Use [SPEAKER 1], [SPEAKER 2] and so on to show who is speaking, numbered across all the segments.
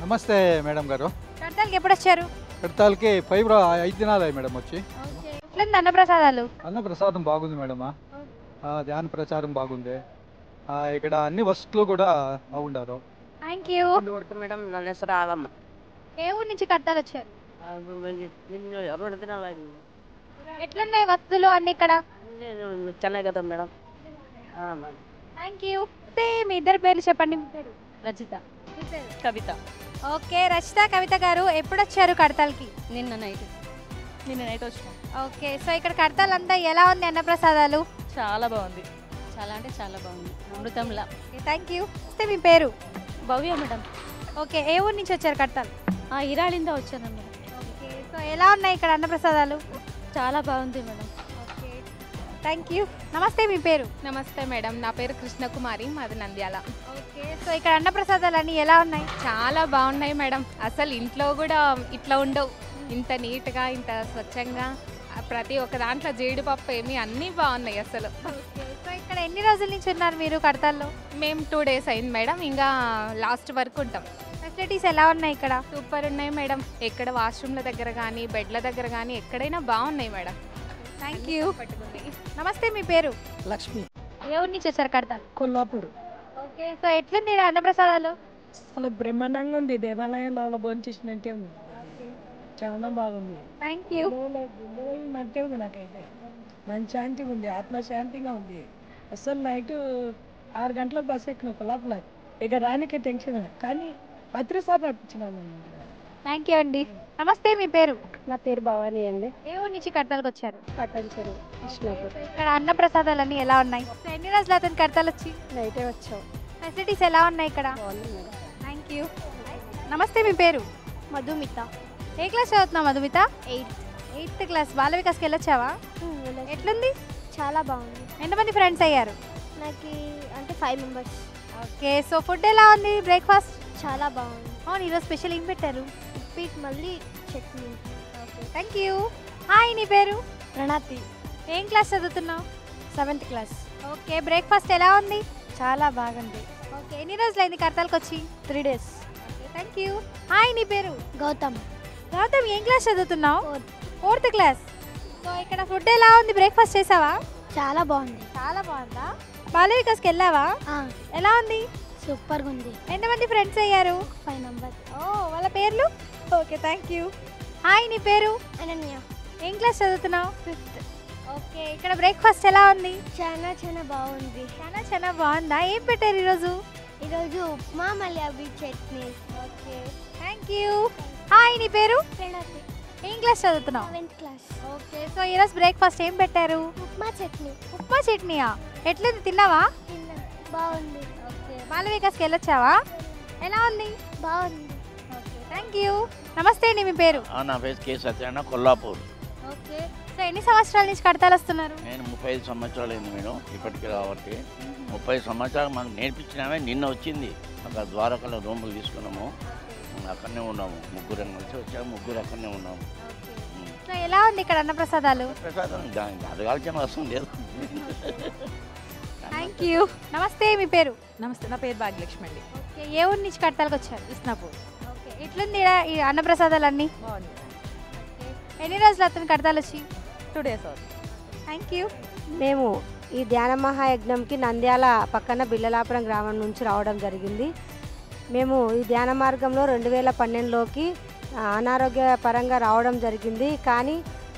[SPEAKER 1] నమస్తే మేడం గారు.
[SPEAKER 2] కడతాలకి ఎప్పుడు వచ్చారు?
[SPEAKER 1] కడతాలకి 5 దినాలు అయ్యి మేడం వచ్చి.
[SPEAKER 2] ఎట్లుంది అన్నప్రసాదాలు?
[SPEAKER 1] అన్న ప్రసాదం బాగుంది మేడం. ధ్యాన ప్రచారం బాగుంది. ఇక్కడ అన్ని వసతులు కూడా బాగుండారు.
[SPEAKER 2] Thank you.
[SPEAKER 3] మేడం ನನ್ನ ಹೆಸರು ಆಲಮ್ಮ.
[SPEAKER 2] ఏ ఊరు నుంచి కడతాలు వచ్చారు?
[SPEAKER 3] నిన్ను 2 దినాలు అయింది.
[SPEAKER 2] ఎట్లున్నాయి వస్తువులు అన్ని ఇక్కడ?
[SPEAKER 3] ಚೆನ್ನಾಗದ మేడం.
[SPEAKER 2] Thank you. మీ ఇద్దరు పేర్లు చెప్పండి. మీ పేరు?
[SPEAKER 4] రజిత,
[SPEAKER 2] మీ పేరు?
[SPEAKER 4] కవిత.
[SPEAKER 2] ఓకే, రచిత కవిత గారు ఎప్పుడు వచ్చారు కడతాలకి?
[SPEAKER 4] నిన్న నైట్ వచ్చినాం.
[SPEAKER 2] ఓకే, సో ఇక్కడ కడతాలంతా ఎలా ఉంది అన్నప్రసాదాలు?
[SPEAKER 4] చాలా బాగుంది, చాలా అంటే చాలా బాగుంది, అమృతంలా.
[SPEAKER 2] Thank you. మీ పేరు?
[SPEAKER 4] భవ్య మేడం.
[SPEAKER 2] ఓకే, ఏ ఊరు నుంచి వచ్చారు కడతాలు?
[SPEAKER 4] ఇరాళిందా వచ్చాను మేడం.
[SPEAKER 2] ఓకే, సో ఎలా ఉన్నాయి ఇక్కడ అన్నప్రసాదాలు?
[SPEAKER 4] చాలా బాగుంది మేడం.
[SPEAKER 2] Okay, thank you. నమస్తే, మీ పేరు?
[SPEAKER 5] నమస్తే మేడం, నా పేరు కృష్ణకుమారి, మాది నంద్యాల.
[SPEAKER 2] ఓకే, సో ఇక్కడ అన్నప్రసాదాలు అన్నీ ఎలా ఉన్నాయి?
[SPEAKER 5] చాలా బాగున్నాయి మేడం. అసలు ఇంట్లో కూడా ఇట్లా ఉండవు, ఇంత నీట్గా, ఇంత స్వచ్ఛంగా, ప్రతి ఒక్క దాంట్లో జీడిపప్పు ఏమి అన్నీ బాగున్నాయి అసలు.
[SPEAKER 2] ఓకే, సో ఇక్కడ ఎన్ని రోజుల నుంచి ఉన్నారు మీరు కడతాల్లో?
[SPEAKER 5] మేము 2 days అయింది మేడం, ఇంకా లాస్ట్ వరకు ఉంటాం.
[SPEAKER 2] ఫెసిలిటీస్ ఎలా ఉన్నాయి ఇక్కడ?
[SPEAKER 5] సూపర్ ఉన్నాయి మేడం. ఎక్కడ వాష్రూమ్ల దగ్గర కానీ బెడ్ల దగ్గర కానీ ఎక్కడైనా బాగున్నాయి మేడం.
[SPEAKER 2] Thank you. నమస్తే, మీ పేరు?
[SPEAKER 6] లక్ష్మి,
[SPEAKER 2] ఏ ఊరు నుంచి వచ్చారు కడతాలు?
[SPEAKER 6] కొల్లాపూర్.
[SPEAKER 2] ఓకే, సో ఎట్లుంది ఈడ అన్నప్రసాదాలు?
[SPEAKER 6] అసలు బ్రహ్మాండంగా ఉంది. దేవాలయంలో భోంచేసినట్టే ఉంది, చాలా బాగుంది.
[SPEAKER 2] Thank you.
[SPEAKER 6] నట్టే ఉంది, నాకైతే మంచి శాంతిగా ఉంది, ఆత్మశాంతిగా ఉంది. అసలు నైట్ 6 గంటలకు బస్సు ఎక్కిన కొల్లాపూర్, ఇక రానికే టెన్షన్, కానీ 10 సార్లు నడిపించినాను.
[SPEAKER 2] థ్యాంక్ యూ అండి. నమస్తే, మీ పేరు?
[SPEAKER 4] నా పేరు భవానీ అండి.
[SPEAKER 2] ఏ ఊరు నుంచి కడతాలకు వచ్చారు?
[SPEAKER 4] పట్టణ చెరువు, కృష్ణాపూర్.
[SPEAKER 2] ఇక్కడ అన్నప్రసాదాలు అన్నీ ఎలా ఉన్నాయి? సో ఎన్ని రోజులు అతను కడతాలు వచ్చి?
[SPEAKER 4] నైటే వచ్చాం.
[SPEAKER 2] ఫెసిలిటీస్ ఎలా ఉన్నాయి ఇక్కడ?
[SPEAKER 4] బాగుంది మేడం.
[SPEAKER 2] Thank you. నమస్తే, మీ పేరు?
[SPEAKER 4] మధుమిత.
[SPEAKER 2] ఏ క్లాస్ చదువుతున్నావు మధుమిత? 8th class. బాల వికాస్కి వెళ్ళొచ్చావా? ఎట్లుంది?
[SPEAKER 4] చాలా బాగుంది.
[SPEAKER 2] ఎంతమంది ఫ్రెండ్స్ అయ్యారు?
[SPEAKER 4] నాకు అంటే 5 మెంబర్స్.
[SPEAKER 2] ఓకే, సో ఫుడ్ ఎలా ఉంది? బ్రేక్ఫాస్ట్
[SPEAKER 4] చాలా బాగుంది.
[SPEAKER 2] అవును, ఈరోజు స్పెషల్ ఏం పెట్టారు?
[SPEAKER 4] ఉప్పిట్ మళ్ళీ chutney.
[SPEAKER 2] Okay, thank you. Hi, నీ పేరు?
[SPEAKER 4] ప్రణాతి.
[SPEAKER 2] ఏం క్లాస్ చదువుతున్నావు?
[SPEAKER 4] 7th class.
[SPEAKER 2] ఓకే, బ్రేక్ఫాస్ట్ ఎలా ఉంది?
[SPEAKER 4] చాలా బాగుంది.
[SPEAKER 2] ఓకే, ఎన్ని రోజులైంది కడతాలకు వచ్చి?
[SPEAKER 4] 3 days.
[SPEAKER 2] Okay, thank you. Hi, నీ పేరు?
[SPEAKER 4] గౌతమ్.
[SPEAKER 2] గౌతమ్, ఏం క్లాస్ చదువుతున్నావు?
[SPEAKER 4] 4th.
[SPEAKER 2] 4th class. సో ఇక్కడ ఫుడ్ ఎలా ఉంది? బ్రేక్ఫాస్ట్ చేసావా?
[SPEAKER 4] చాలా బాగుంది.
[SPEAKER 2] చాలా బాగుందా? బాల వికాస్కి వెళ్ళావా? ఎలా ఉంది?
[SPEAKER 4] సూపర్గా ఉంది.
[SPEAKER 2] ఎంతమంది ఫ్రెండ్స్ అయ్యారు?
[SPEAKER 4] 5 మెంబర్స్.
[SPEAKER 2] ఓ, వాళ్ళ పేర్లు? Okay, thank you. హాయ్, నీ పేరు?
[SPEAKER 4] అనన్య.
[SPEAKER 2] ఏం క్లాస్ చదువుతున్నావు?
[SPEAKER 4] 5th.
[SPEAKER 2] ఓకే, ఇక్కడ బ్రేక్ఫాస్ట్ ఎలా ఉంది?
[SPEAKER 4] చాలా బాగుంది.
[SPEAKER 2] చాలా బాగుందా? ఏం పెట్టారు ఈరోజు?
[SPEAKER 4] ఈరోజు ఉప్మా మళ్ళీ అవి chutney.
[SPEAKER 2] Okay, thank you. Hi, నీ పేరు?
[SPEAKER 4] ప్రణాతి.
[SPEAKER 2] ఏం క్లాస్ చదువుతున్నావు?
[SPEAKER 4] 7th class.
[SPEAKER 2] ఓకే, సో ఈరోజు బ్రేక్ఫాస్ట్ ఏం పెట్టారు?
[SPEAKER 4] ఉప్మా చట్నీ.
[SPEAKER 2] ఉప్మా చట్నీయా? ఎట్లుంది, తిన్నావా?
[SPEAKER 4] బాగుంది.
[SPEAKER 2] ఓకే, బాల వికాస్కి వెళ్ళొచ్చావా? ఎలా ఉంది?
[SPEAKER 4] బాగుంది.
[SPEAKER 2] Okay, thank you. నమస్తే అండి, మీ పేరు?
[SPEAKER 7] నా పేరు కే సత్యనారాయణ, కొల్లాపూర్.
[SPEAKER 2] ఓకే, సో ఎన్ని సంవత్సరాల నుంచి కడతాలు వస్తున్నారు?
[SPEAKER 7] నేను 35 సంవత్సరాలు అయింది మేడం ఇప్పటికి రాబట్టి. 30 సంవత్సరాలు మనకు నేర్పించినామే. నిన్న వచ్చింది అక్కడ ద్వారకలో రూములు తీసుకున్నాము, అక్కడనే ఉన్నాము. 3 కలిసి వచ్చాము, 3 అక్కడనే ఉన్నాము.
[SPEAKER 2] సో ఎలా ఉంది ఇక్కడ అన్నప్రసాదాలు?
[SPEAKER 7] ప్రసాదం అడగాల్సిన అవసరం లేదు.
[SPEAKER 2] Thank you. నమస్తే, మీ పేరు?
[SPEAKER 8] నమస్తే, నా పేరు భాగ్యలక్ష్మి అండి.
[SPEAKER 2] ఓకే, ఏ ఊరు నుంచి కడతాలకు వచ్చారు?
[SPEAKER 8] కృష్ణాపూర్.
[SPEAKER 2] ఓకే, ఎట్లుంది ఈడ ఈ అన్నప్రసాదాలు అన్నీ?
[SPEAKER 8] బాగుంది.
[SPEAKER 2] ఎన్ని రోజులు అతను కడతాలు వచ్చి?
[SPEAKER 8] 2 days అవుతుంది.
[SPEAKER 2] Thank you.
[SPEAKER 9] మేము ఈ ధ్యాన మహాయజ్ఞంకి నంద్యాల పక్కన బిల్లలాపురం గ్రామం నుంచి రావడం జరిగింది. మేము ఈ ధ్యాన మార్గంలో 2012లోకి అనారోగ్యపరంగా రావడం జరిగింది. కానీ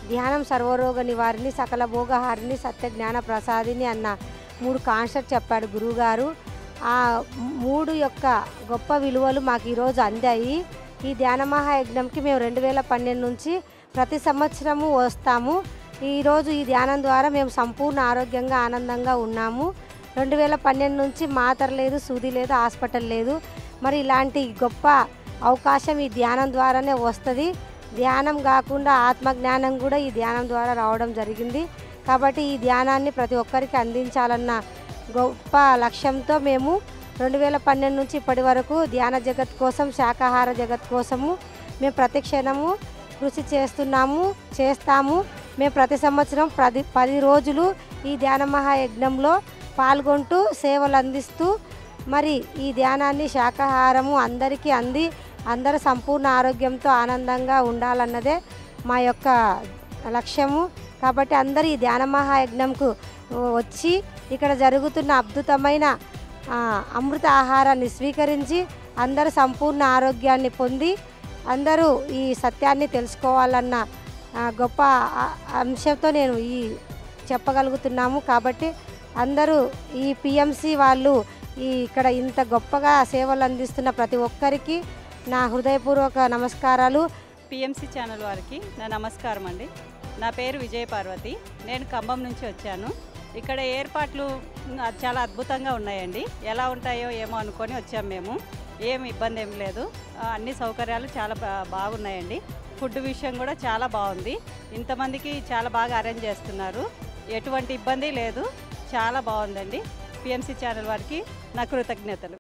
[SPEAKER 9] ధ్యానం సర్వరోగ నివారిణి, సకల భోగహారిణి, సత్య జ్ఞాన ప్రసాదిని అన్న 3 కాన్సెప్ట్ చెప్పాడు గురువుగారు. ఆ 3 యొక్క గొప్ప విలువలు మాకు ఈరోజు అందాయి. ఈ ధ్యాన మహాయజ్ఞంకి మేము 2012 నుంచి ప్రతి సంవత్సరము వస్తాము. ఈరోజు ఈ ధ్యానం ద్వారా మేము సంపూర్ణ ఆరోగ్యంగా ఆనందంగా ఉన్నాము. 2012 నుంచి మాత్ర లేదు, సూది లేదు, హాస్పిటల్ లేదు. మరి ఇలాంటి గొప్ప అవకాశం ఈ ధ్యానం ద్వారానే వస్తుంది. ధ్యానం కాకుండా ఆత్మజ్ఞానం కూడా ఈ ధ్యానం ద్వారా రావడం జరిగింది. కాబట్టి ఈ ధ్యానాన్ని ప్రతి ఒక్కరికి అందించాలన్న గొప్ప లక్ష్యంతో మేము 2012 నుంచి ఇప్పటి వరకు ధ్యాన జగత్ కోసం, శాకాహార జగత్ కోసము మేము ప్రతి క్షణము కృషి చేస్తాము. మేము ప్రతి సంవత్సరం 10 రోజులు ఈ ధ్యాన మహాయజ్ఞంలో పాల్గొంటూ సేవలు అందిస్తూ మరి ఈ ధ్యానాన్ని శాకాహారము అందరికీ అంది అందరూ సంపూర్ణ ఆరోగ్యంతో ఆనందంగా ఉండాలన్నదే మా యొక్క లక్ష్యము. కాబట్టి అందరూ ఈ ధ్యాన మహాయజ్ఞంకు వచ్చి ఇక్కడ జరుగుతున్న అద్భుతమైన అమృత ఆహారాన్ని స్వీకరించి అందరూ సంపూర్ణ ఆరోగ్యాన్ని పొంది అందరూ ఈ సత్యాన్ని తెలుసుకోవాలన్న గొప్ప అంశంతో నేను ఈ చెప్పగలుగుతున్నాము. కాబట్టి అందరూ ఈ పిఎంసి వాళ్ళు ఇక్కడ ఇంత గొప్పగా సేవలు అందిస్తున్న ప్రతి ఒక్కరికి నా హృదయపూర్వక నమస్కారాలు.
[SPEAKER 8] పిఎంసి ఛానల్ వారికి నా నమస్కారం అండి. నా పేరు విజయపార్వతి. నేను ఖమ్మం నుంచి వచ్చాను. ఇక్కడ ఏర్పాట్లు చాలా అద్భుతంగా ఉన్నాయండి. ఎలా ఉంటాయో ఏమో అనుకొని వచ్చాము మేము. ఏం ఇబ్బంది ఏం లేదు. అన్ని సౌకర్యాలు చాలా బాగున్నాయండి. ఫుడ్ విషయం కూడా చాలా బాగుంది. ఇంతమందికి చాలా బాగా అరేంజ్ చేస్తున్నారు. ఎటువంటి ఇబ్బంది లేదు. చాలా బాగుందండి. పిఎంసి ఛానల్ వారికి నా కృతజ్ఞతలు.